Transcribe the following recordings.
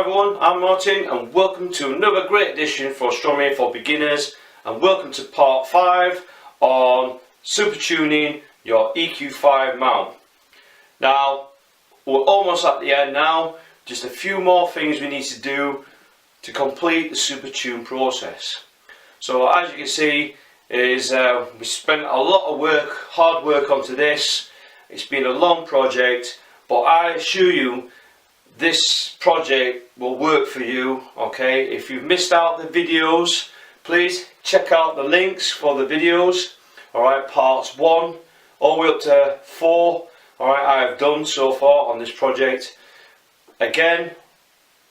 everyone, I'm Martin and welcome to another great edition for Astronomy for Beginners, and welcome to part 5 on super tuning your EQ5 mount. Now we're almost at the end now, just a few more things we need to do to complete the super tune process. So as you can see is we spent a lot of work, hard work onto this. It's been a long project, but I assure you this project will work for you. Okay, if you've missed out the videos, please check out the links for the videos. Alright, parts 1 all the way up to 4. Alright, I have done so far on this project. Again,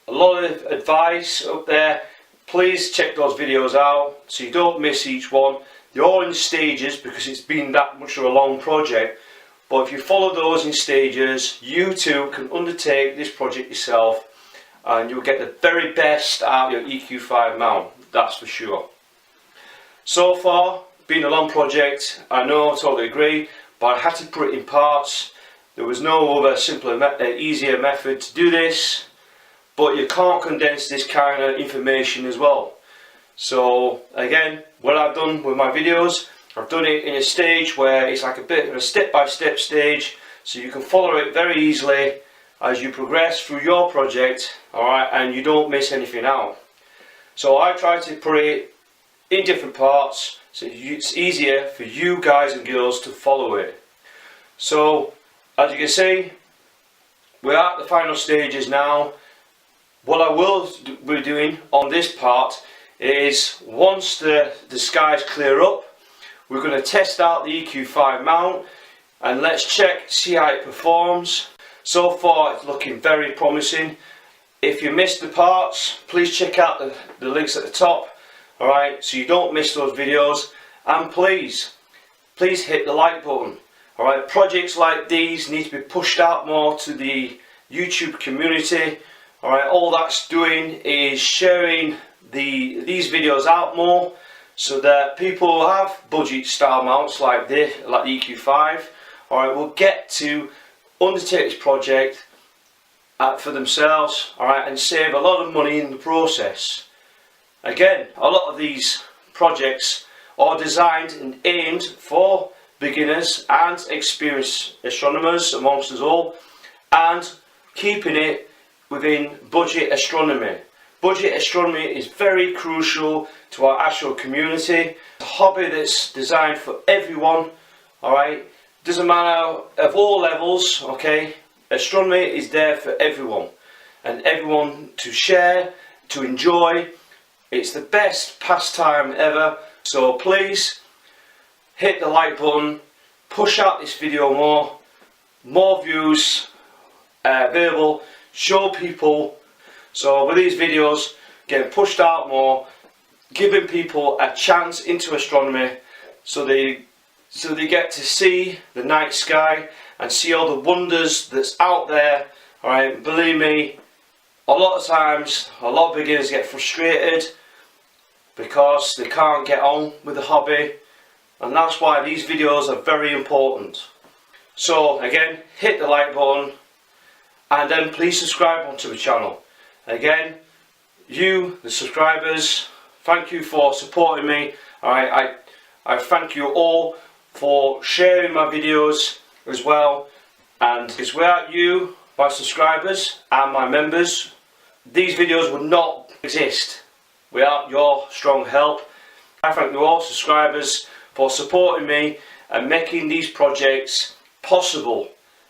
a lot of advice up there. Please check those videos out so you don't miss each one. They're all in stages because it's been that much of a long project. But if you follow those in stages, you too can undertake this project yourself and you'll get the very best out of your EQ5 mount, that's for sure. So far, been a long project, I know, I totally agree, but I had to put it in parts. There was no other simpler, easier method to do this, but you can't condense this kind of information as well. So again, what I've done with my videos, I've done it in a stage where it's like a bit of a step-by-step stage, so you can follow it very easily as you progress through your project, alright, and you don't miss anything out. So I try to put it in different parts so it's easier for you guys and girls to follow it. So as you can see, we're at the final stages now. What I will be doing on this part is once the skies clear up, we're going to test out the EQ5 mount and let's check, see how it performs. So far it's looking very promising. If you missed the parts, please check out the links at the top, alright, so you don't miss those videos. And please hit the like button. Alright, projects like these need to be pushed out more to the YouTube community. Alright, all that's doing is sharing these videos out more, so that people who have budget style mounts like the EQ5, alright, will get to undertake this project for themselves, alright, and save a lot of money in the process. Again, a lot of these projects are designed and aimed for beginners and experienced astronomers amongst us all, and keeping it within budget astronomy. Budget astronomy is very crucial to our astro community. It's a hobby that's designed for everyone, alright? Doesn't matter of all levels, okay? Astronomy is there for everyone and everyone to share, to enjoy. It's the best pastime ever. So please hit the like button, push out this video more views available, show people. So with these videos getting pushed out more, giving people a chance into astronomy, so they get to see the night sky and see all the wonders that's out there. Alright, believe me, a lot of times a lot of beginners get frustrated because they can't get on with the hobby, and that's why these videos are very important. So again, hit the like button and then please subscribe onto the channel. Again, you, the subscribers, thank you for supporting me. I thank you all for sharing my videos as well, and because without you, my subscribers and my members, these videos would not exist without your strong help. I thank you all subscribers for supporting me and making these projects possible.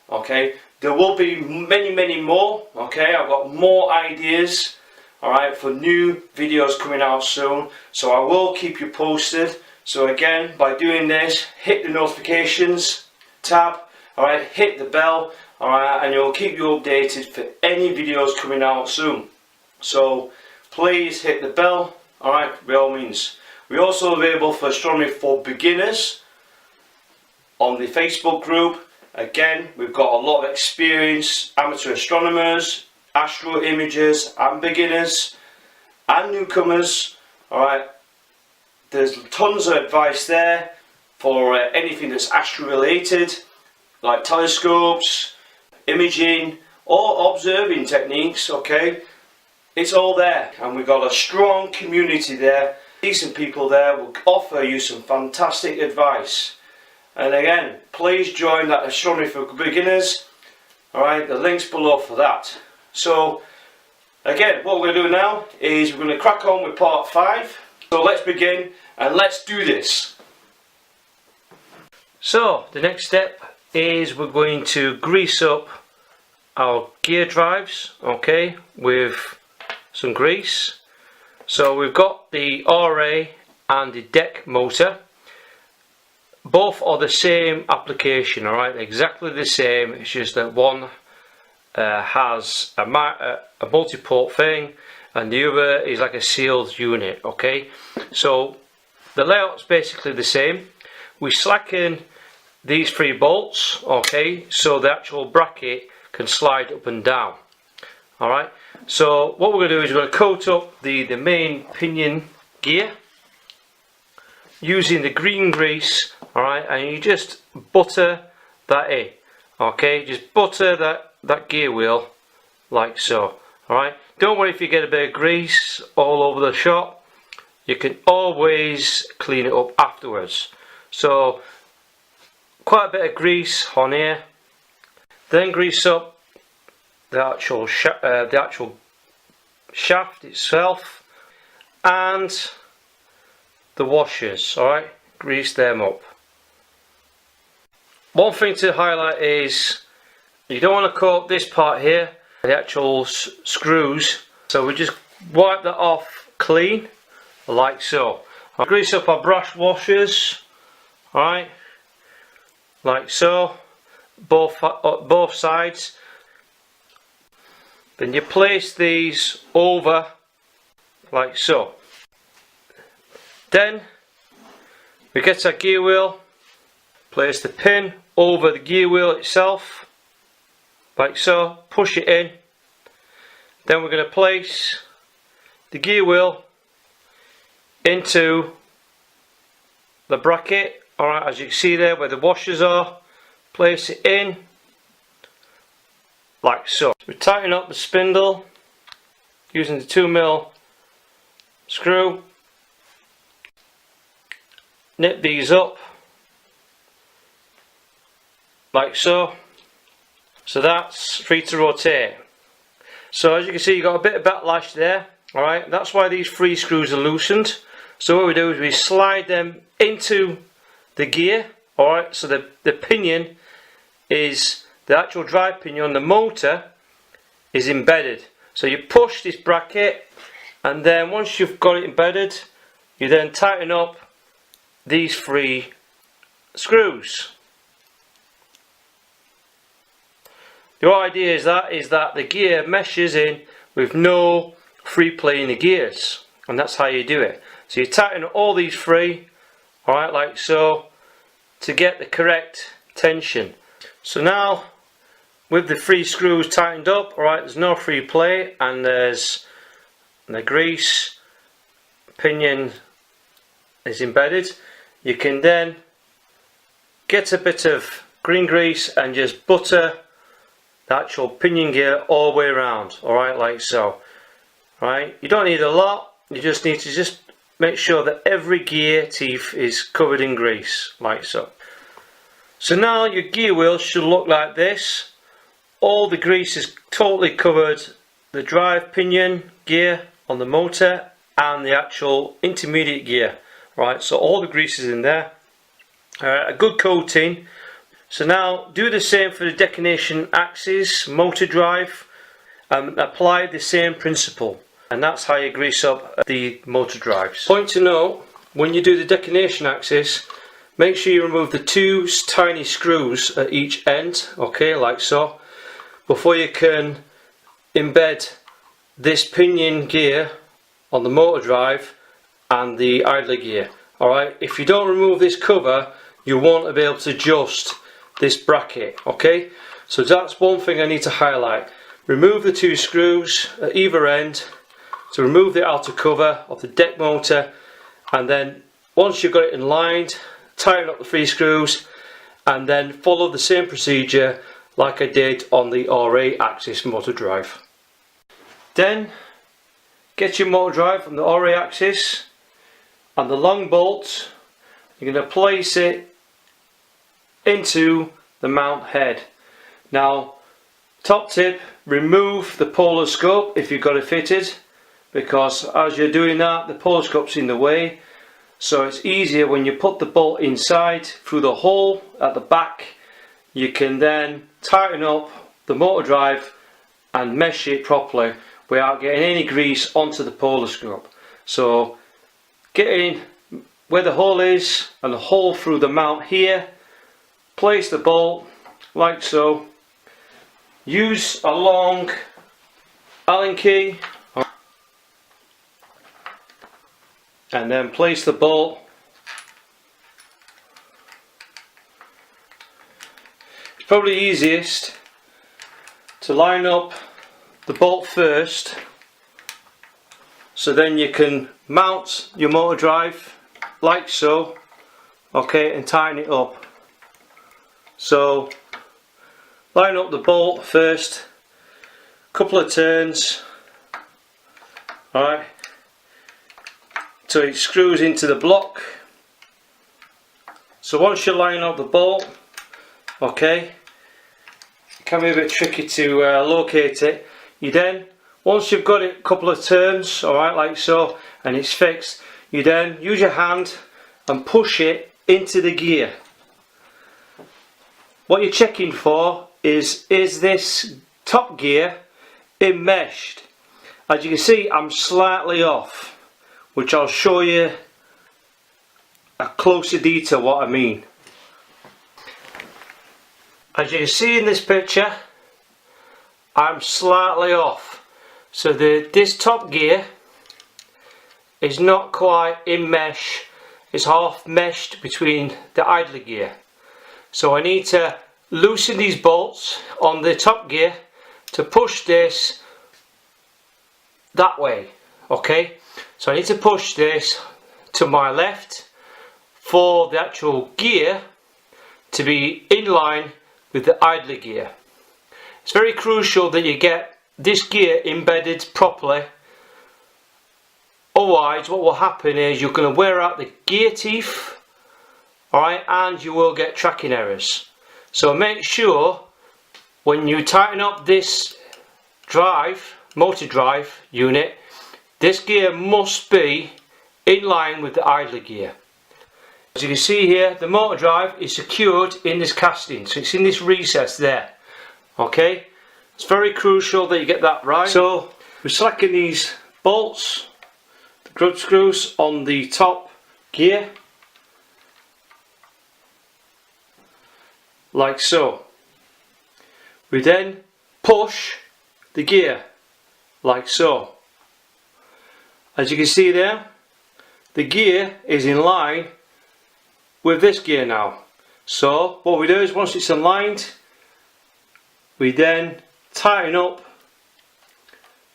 Okay, there will be many more. Okay, I've got more ideas, alright, for new videos coming out soon, so I will keep you posted. So again, by doing this, hit the notifications tab, alright, hit the bell, alright, and it'll keep you updated for any videos coming out soon. So please hit the bell, alright, by all means. We're also available for Astronomy for Beginners on the Facebook group. Again, we've got a lot of experienced amateur astronomers, astro imagers and beginners and newcomers. Alright, there's tons of advice there for anything that's astro related, like telescopes, imaging or observing techniques. Okay, it's all there, and we've got a strong community there. Decent people there will offer you some fantastic advice. And again, please join that Astronomy for Beginners. Alright, the link's below for that. So again, what we're going to do now is we're going to crack on with part 5. So let's begin and let's do this. So the next step is we're going to grease up our gear drives, okay, with some grease. So we've got the RA and the deck motor. Both are the same application, alright, exactly the same. It's just that one has a multi-port thing and the other is like a sealed unit, okay. So the layout's basically the same. We slacken these 3 bolts, okay, so the actual bracket can slide up and down. Alright, so what we're going to do is we're going to coat up the main pinion gear using the green grease. Alright, and you just butter that in, okay, just butter that gear wheel like so. Alright, don't worry if you get a bit of grease all over the shop, you can always clean it up afterwards. So quite a bit of grease on here, then grease up the actual shaft itself and the washers. Alright, grease them up. One thing to highlight is you don't want to coat this part here, the actual screws, so we just wipe that off clean like so. I'll grease up our brush washers, alright, like so, both sides. Then you place these over like so. Then we get our gear wheel, place the pin over the gear wheel itself like so, push it in. Then we're going to place the gear wheel into the bracket, alright, as you can see there where the washers are. Place it in like so. We tighten up the spindle using the 2mm screw, nip these up like so. So that's free to rotate. So as you can see, you've got a bit of backlash there. Alright, that's why these 3 screws are loosened. So what we do is we slide them into the gear. Alright, so the pinion is, the actual drive pinion, the motor is embedded. So you push this bracket, and then once you've got it embedded, you then tighten up these 3 screws. The idea is that the gear meshes in with no free play in the gears, and that's how you do it. So you tighten all these 3, alright, like so, to get the correct tension. So now with the 3 screws tightened up, alright, there's no free play, and there's the grease pinion is embedded. You can then get a bit of green grease and just butter the actual pinion gear all the way around, alright, like so. Right, you don't need a lot, you just need to just make sure that every gear teeth is covered in grease, like so. So now your gear wheel should look like this. All the grease has totally covered the drive pinion gear on the motor and the actual intermediate gear. Right, so all the grease is in there. A good coating. So now do the same for the declination axis, motor drive, and apply the same principle. And that's how you grease up the motor drives. Point to note, when you do the declination axis, make sure you remove the 2 tiny screws at each end, okay, like so, before you can embed this pinion gear on the motor drive and the idler gear. Alright, if you don't remove this cover, you won't be able to adjust this bracket, okay? So that's one thing I need to highlight. Remove the 2 screws at either end to remove the outer cover of the deck motor, and then once you've got it in line, tighten up the 3 screws and then follow the same procedure like I did on the RA axis motor drive. Then get your motor drive from the ORI axis and the long bolt. You're going to place it into the mount head. Now, top tip, remove the polar scope if you've got it fitted, because as you're doing that, the polar scope's in the way. So it's easier when you put the bolt inside through the hole at the back. You can then tighten up the motor drive and mesh it properly without getting any grease onto the polar scope. So get in where the hole is and the hole through the mount here. Place the bolt like so. Use a long Allen key and then place the bolt. It's probably easiest to line up the bolt first, so then you can mount your motor drive like so, okay, and tighten it up. So line up the bolt first, couple of turns, alright, so it screws into the block. So once you line up the bolt, okay, it can be a bit tricky to locate it. You then, once you've got it a couple of turns, alright, like so, and it's fixed, you then use your hand and push it into the gear. What you're checking for is this top gear enmeshed? As you can see, I'm slightly off, which I'll show you a closer detail what I mean. As you can see in this picture, I'm slightly off. So this top gear is not quite in mesh, it's half meshed between the idler gear. So I need to loosen these bolts on the top gear to push this that way, okay? So I need to push this to my left for the actual gear to be in line with the idler gear. It's very crucial that you get this gear embedded properly, otherwise what will happen is you're going to wear out the gear teeth, alright, and you will get tracking errors. So make sure when you tighten up this motor drive unit, this gear must be in line with the idler gear. As you can see here, the motor drive is secured in this casting, so it's in this recess there. Okay, it's very crucial that you get that right. So we're slacking these bolts, the grub screws on the top gear, like so. We then push the gear like so. As you can see there, the gear is in line with this gear now. So what we do is, once it's aligned, we then tighten up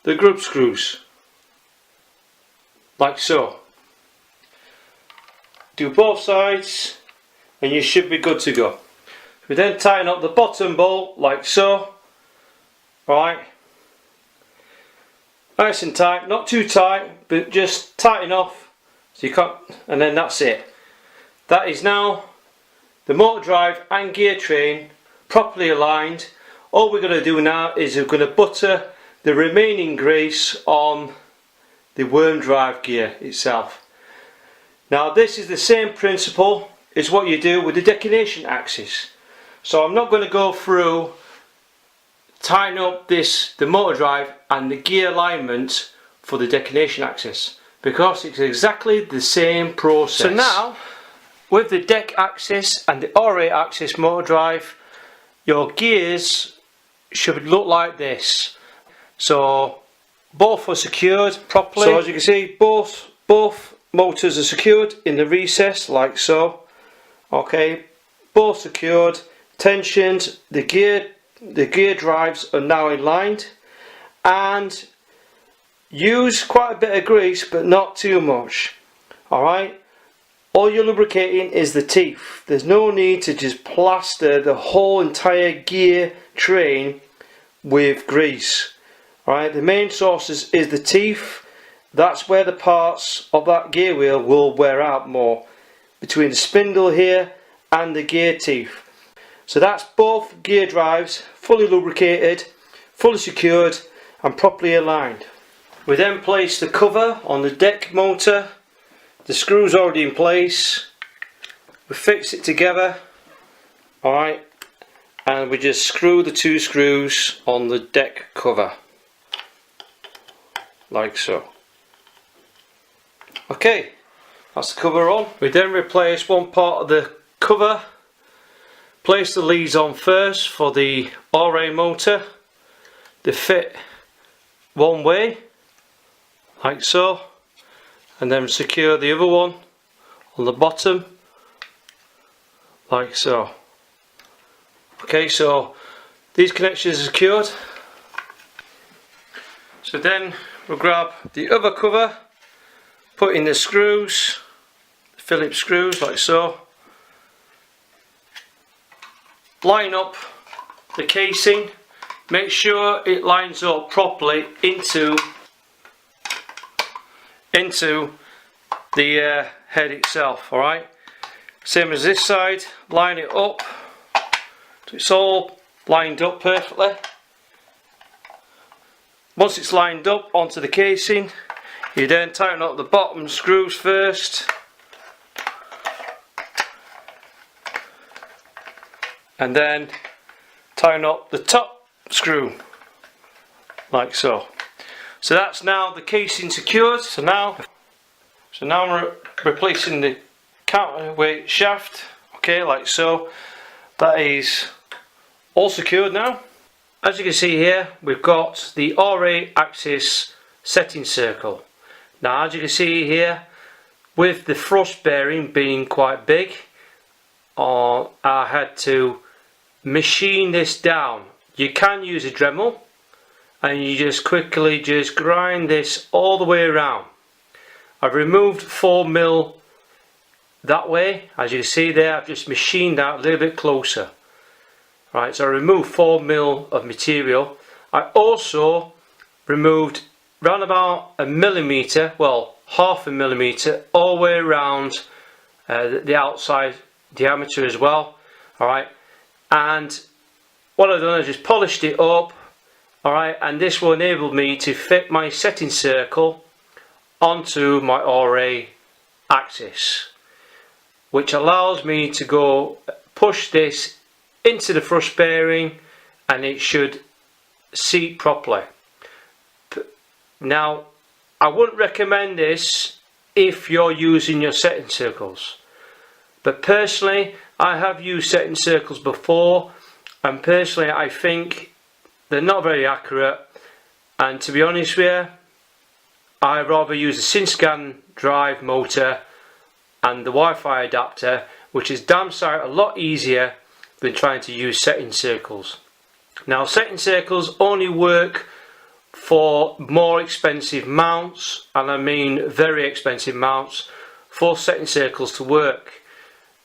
the grub screws like so. Do both sides and you should be good to go. We then tighten up the bottom bolt like so, right, nice and tight, not too tight, but just tight enough so you can't, and then that's it. That is now the motor drive and gear train properly aligned. All we're going to do now is we're going to butter the remaining grease on the worm drive gear itself. Now this is the same principle as what you do with the declination axis. So I'm not going to go through tighten up the motor drive and the gear alignment for the declination axis, because it's exactly the same process. So now, with the deck axis and the ORI axis motor drive, your gears should look like this. So both are secured properly. So as you can see, both motors are secured in the recess like so. Okay, both secured, tensioned. The gear drives are now aligned, and use quite a bit of grease but not too much. Alright, all you're lubricating is the teeth. There's no need to just plaster the whole entire gear train with grease. Alright, the main source is the teeth, that's where the parts of that gear wheel will wear out more, between the spindle here and the gear teeth. So that's both gear drives fully lubricated, fully secured and properly aligned. We then place the cover on the deck motor. The screws already in place. We fix it together, alright, and we just screw the two screws on the deck cover, like so. Okay, that's the cover on. We then replace one part of the cover, place the leads on first for the RA motor. They fit one way, like so, and then secure the other one on the bottom, like so. Okay, so these connections are secured. So then we'll grab the other cover, put in the screws, the Phillips screws, like so. Line up the casing, make sure it lines up properly into the head itself, alright? Same as this side, line it up so it's all lined up perfectly. Once it's lined up onto the casing, you then tighten up the bottom screws first, and then tighten up the top screw, like so. So that's now the casing secured. So now we're replacing the counterweight shaft, okay, like so. That is all secured now. As you can see here, we've got the RA axis setting circle. Now, as you can see here, with the thrust bearing being quite big, I had to machine this down. You can use a Dremel, and you just quickly just grind this all the way around. I've removed 4mm that way. As you can see there, I've just machined that a little bit closer. Right, so I removed 4mm of material. I also removed round about a millimetre, well, half a millimetre, all the way around the outside diameter as well. Alright, and what I've done is just polished it up. Alright, and this will enable me to fit my setting circle onto my RA axis, which allows me to go push this into the thrust bearing, and it should seat properly. Now, I wouldn't recommend this if you're using your setting circles, but personally I have used setting circles before, and personally I think they're not very accurate, and to be honest with you, I rather use a SYNSCAN drive motor and the Wi-Fi adapter, which is damn sight a lot easier than trying to use setting circles. Now, setting circles only work for more expensive mounts, and I mean very expensive mounts, for setting circles to work.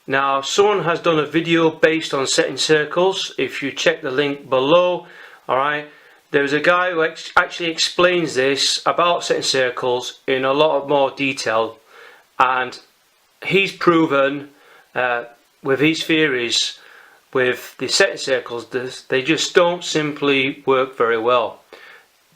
Now, someone has done a video based on setting circles. If you check the link below, alright, there's a guy who actually explains this about setting circles in a lot more detail, and he's proven with his theories with the setting circles, they just don't simply work very well.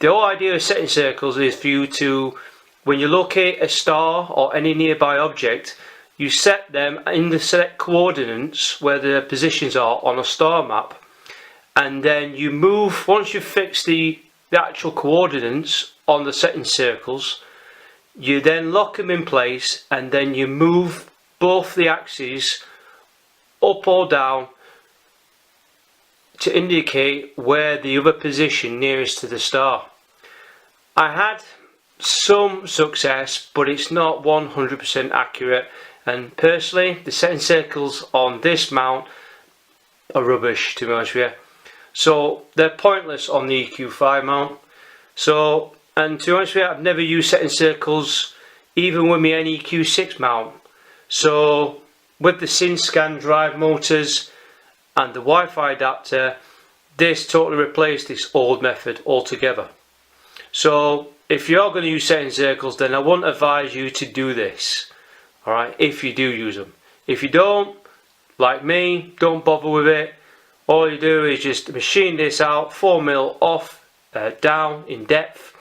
The whole idea of setting circles is for you to, when you locate a star or any nearby object, you set them in the select coordinates where the positions are on a star map, and then you move, once you've fixed the actual coordinates on the setting circles, you then lock them in place, and then you move both the axes up or down to indicate where the other position nearest to the star. I had some success, but it's not 100% accurate, and personally the setting circles on this mount are rubbish, to be honest with you. So they're pointless on the EQ5 mount. So, and to be honest with you, I've never used setting circles even with my NEQ6 mount. So with the SYNSCAN drive motors and the Wi-Fi adapter, this totally replaced this old method altogether. So if you're going to use setting circles, then I wouldn't advise you to do this. Alright, if you do use them. If you don't, like me, don't bother with it. All you do is just machine this out 4mm off, down in depth,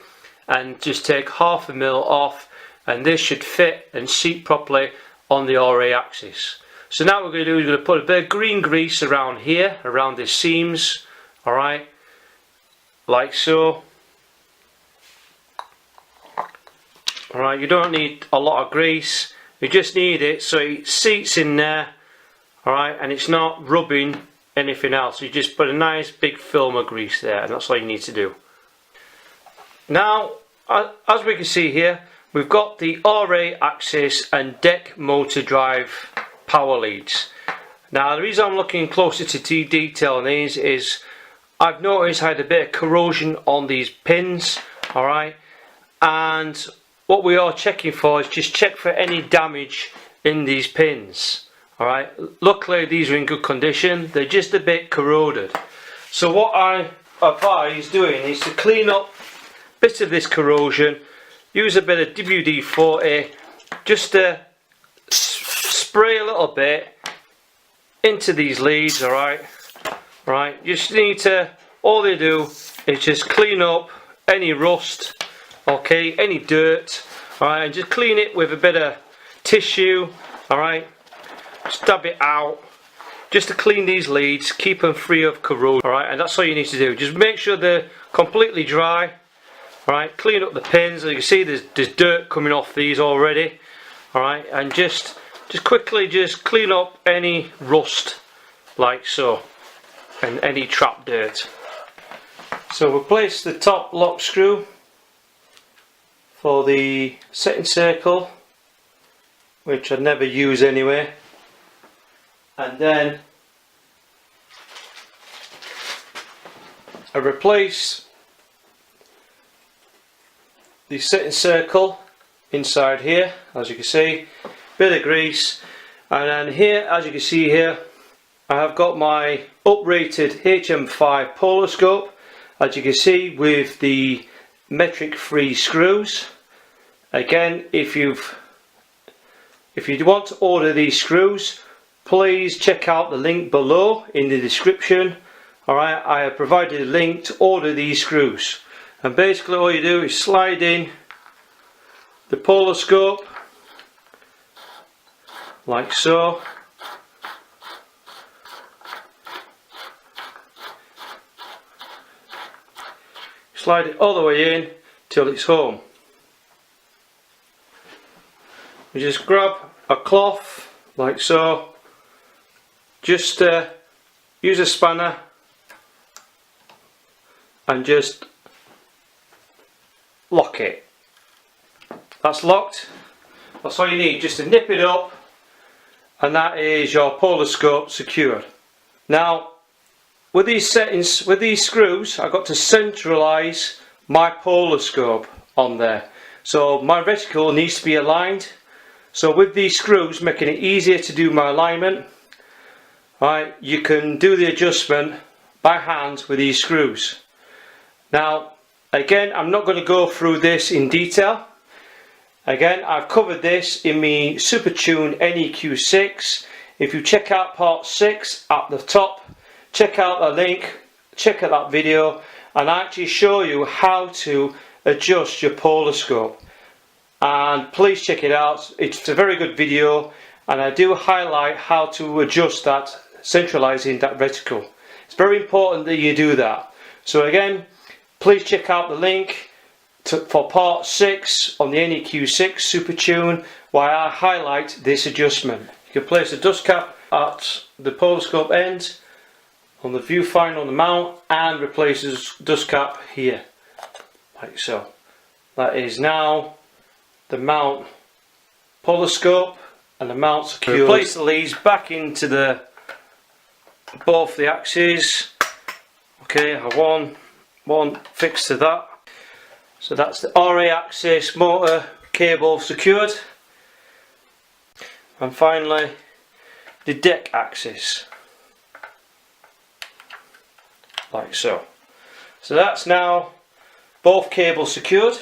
and just take 1/2 mm off, and this should fit and seat properly on the RA axis. So now what we're going to do is we're going to put a bit of green grease around here, around the seams, alright, like so. Alright, you don't need a lot of grease, you just need it so it seats in there, alright, and it's not rubbing anything else. You just put a nice big film of grease there, and that's all you need to do. Now, as we can see here, we've got the RA axis and deck motor drive power leads. Now the reason I'm looking closer to detail on these is I've noticed I had a bit of corrosion on these pins, alright, and what we are checking for is just check for any damage in these pins. Alright, luckily these are in good condition, they're just a bit corroded. So what I advise doing is to clean up bits of this corrosion, use a bit of WD-40, just to spray a little bit into these leads, alright. Right, you just need to, all they do is just clean up any rust, okay, any dirt, alright, and just clean it with a bit of tissue, alright. Stab it out just to clean these leads, keep them free of corrosion. Alright, and that's all you need to do. Just make sure they're completely dry. Alright, clean up the pins. As you can see, there's dirt coming off these already. Alright, and just quickly just clean up any rust like so, and any trap dirt. So we'll place the top lock screw for the setting circle, which I never use anyway. And then I replace the setting circle inside here, as you can see, bit of grease, and then here, as you can see here, I have got my uprated HM5 polar scope, as you can see, with the metric free screws. Again, if you want to order these screws, please check out the link below in the description. Alright, I have provided a link to order these screws, and basically all you do is slide in the polar scope like so, slide it all the way in till it's home. You just grab a cloth like so, just use a spanner and just lock it. That's locked. That's all you need, just to nip it up, and that is your polar scope secured. Now with these settings, with these screws, I've got to centralise my polar scope on there, so my reticle needs to be aligned. So with these screws, making it easier to do my alignment, right, you can do the adjustment by hand with these screws. Now again, I'm not going to go through this in detail. Again, I've covered this in my Super Tune NEQ6. If you check out part 6 at the top, check out the link, check out that video, and I actually show you how to adjust your polar scope. And please check it out, it's a very good video, and I do highlight how to adjust that, centralizing that reticle. It's very important that you do that. So again, please check out the link for part 6 on the NEQ6 Super Tune, where I highlight this adjustment. You can place a dust cap at the polar scope end, on the viewfinder on the mount, and replace this dust cap here, like so. That is now the mount polar scope and the mount secured. Replace the leads back into both the axes. Okay, I have one fixed to that. So that's the RA axis motor cable secured, and finally the deck axis, like so. So that's now both cables secured.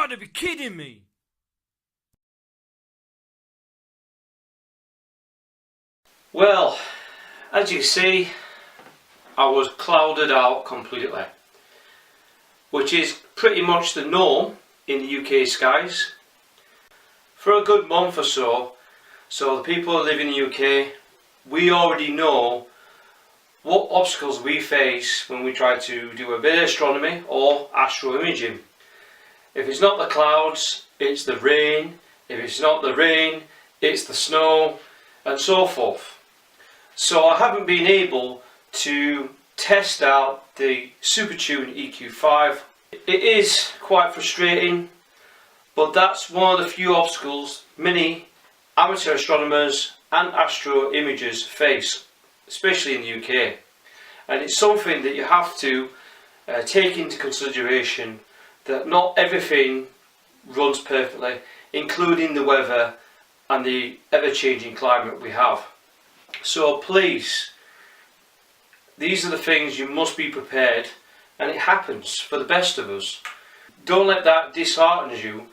gotta be kidding me! Well, as you see, I was clouded out completely, which is pretty much the norm in the UK skies. For a good month or so, the people who live in the UK, we already know what obstacles we face when we try to do a bit of astronomy or astro imaging. If it's not the clouds, it's the rain. If it's not the rain, it's the snow, and so forth. So I haven't been able to test out the Supertune EQ5. It is quite frustrating, but that's one of the few obstacles many amateur astronomers and astro imagers face, especially in the UK. And it's something that you have to take into consideration, that not everything runs perfectly, including the weather and the ever-changing climate we have. So please, these are the things you must be prepared, and it happens for the best of us. Don't let that dishearten you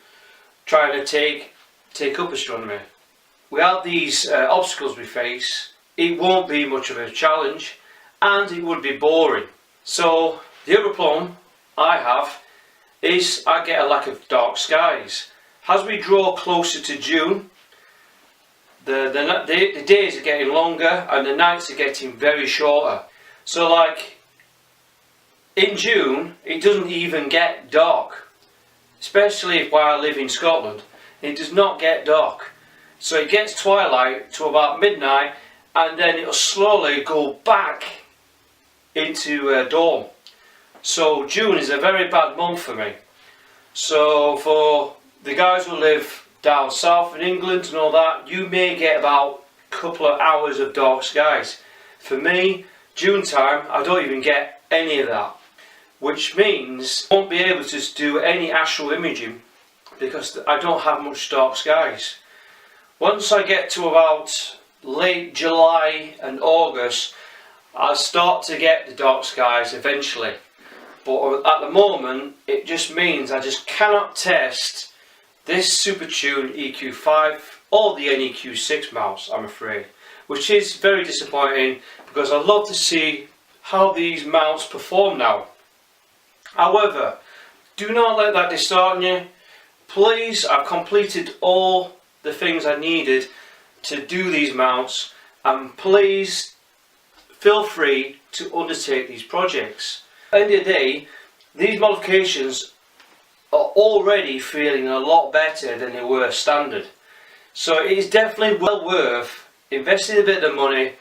trying to take up astronomy. Without these obstacles we face, it won't be much of a challenge and it would be boring. So the other problem I have is I get a lack of dark skies. As we draw closer to June, the days are getting longer and the nights are getting very shorter. So like in June it doesn't even get dark, especially while I live in Scotland. It does not get dark. So it gets twilight to about midnight and then it'll slowly go back into dawn. So June is a very bad month for me. So for the guys who live down south in England and all that, you may get about a couple of hours of dark skies. For me, June time, I don't even get any of that, which means I won't be able to do any astral imaging because I don't have much dark skies. Once I get to about late July and August, I'll start to get the dark skies eventually. But at the moment, it just means I just cannot test this Supertune EQ5 or the NEQ6 mouse, I'm afraid, which is very disappointing because I love to see how these mounts perform now. However, do not let that dishearten you. Please, I've completed all the things I needed to do these mounts, and please feel free to undertake these projects. At the end of the day, these modifications are already feeling a lot better than they were standard. So it is definitely well worth investing a bit of money,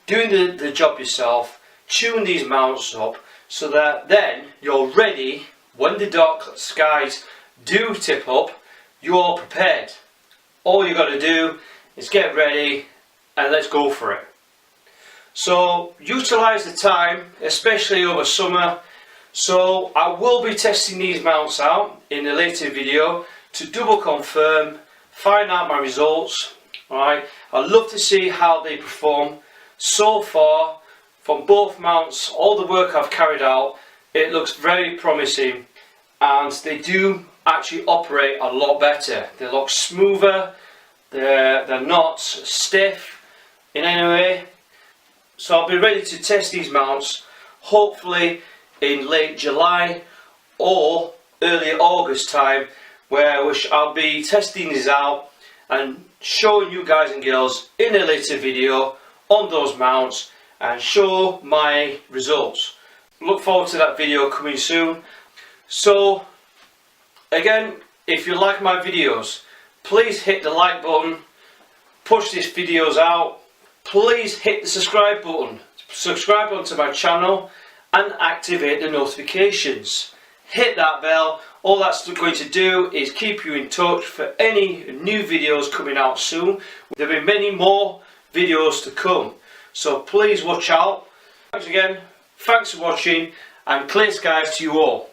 doing the job yourself, tune these mounts up so that then you're ready when the dark skies do tip up, you're prepared. All you got to do is get ready and let's go for it. So utilize the time, especially over summer. So I will be testing these mounts out in a later video to double confirm, find out my results. Alright, I'd love to see how they perform. So far, from both mounts, all the work I've carried out, it looks very promising, and they do actually operate a lot better. They look smoother, they're not stiff in any way. So I'll be ready to test these mounts hopefully in late July or early August time, where I'll be testing these out and showing you guys and girls in a later video on those mounts and show my results. Look forward to that video coming soon. So again, if you like my videos, please hit the like button, push these videos out, please hit the subscribe button to my channel and activate the notifications. Hit that bell. All that's going to do is keep you in touch for any new videos coming out soon. There will be many more videos to come, so please watch out. Thanks again, thanks for watching, and clear skies to you all.